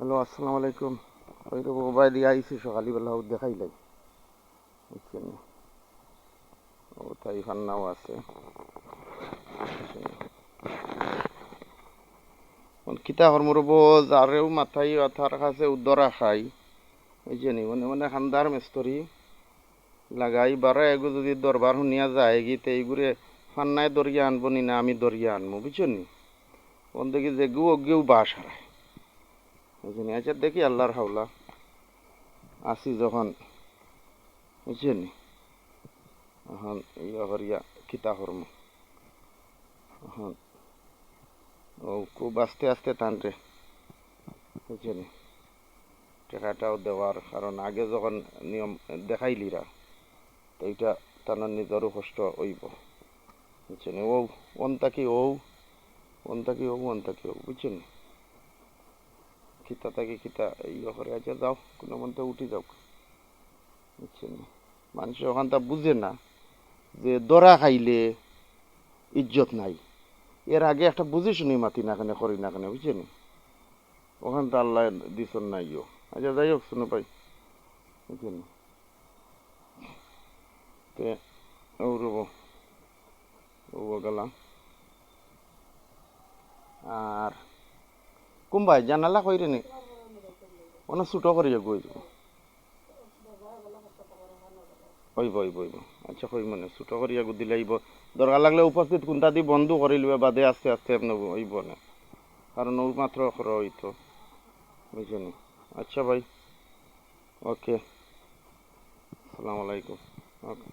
Hello, আসসালামু আলাইকুম। ওই তো মোবাইল দিয়ে আইসি সকালবেলা দেখাইলাই, বুঝছেন? ও তাই ফান্নাও আছে, বুঝছেন? কিতা কর্মরব যারেও মাথায় অথার কাছে উদ্দরা খাই, বুঝছেন? মনে মনে খান্দার মেস্তরি লাগাই বারো এগো যদি দরবার শুনিয়া যায় গীতে এইগুড়ে ফান্নায় দরিয়া আনবো নি না আমি দরিয়া আনবো, বুঝছেন? কোন দেখি যে গু অগেও বাস হারায়, বুঝছেন? আচ্ছা দেখি আল্লাহর হাওলা আসি যখন, বুঝছেন? এখন ইয়া করিয়া কিতা কর্ম এখন ও খুব আস্তে আস্তে টানছে, বুঝছেন? টাকাটাও দেওয়ার কারণ আগে যখন নিয়ম দেখাইলিরা তো এইটা তার নিজেরও কষ্ট হইব, বুঝছেন? ও ওন তাকি ও ওন তাকি ও ওন তাকি ও, বুঝছেন? খিতা থাকি খিতা ইয়ে করে আছে যাও কোনো মতে উঠি যাও, বুঝছেন? মানুষ ওখান তা বুঝে না যে দরা খাইলে ইজ্জত নাই। এর আগে একটা বুঝে শুনি মাতি না কেন করি না কেন, বুঝছেন? ওখান তো আল্লাহ দিছন নাইও। আচ্ছা যাই হোক শুনে পাই, বুঝছেন? তে ও রব ও গেলাম আর কোনবাই জানালা কইরে নি অনেক ছোটো করিয়া গই যাব ওইব আচ্ছা কই মানে ছোটো করিয়া দিলে আইব দরকার লাগলে উপস্থিত কোনটা দি বন্ধ করে লিবে বাদে আস্তে আস্তে আপনি হইব না কারণ ও মাত্র খর হইতো, বুঝছেন? আচ্ছা ভাই, ওকে, আসসালামু আলাইকুম। ওকে।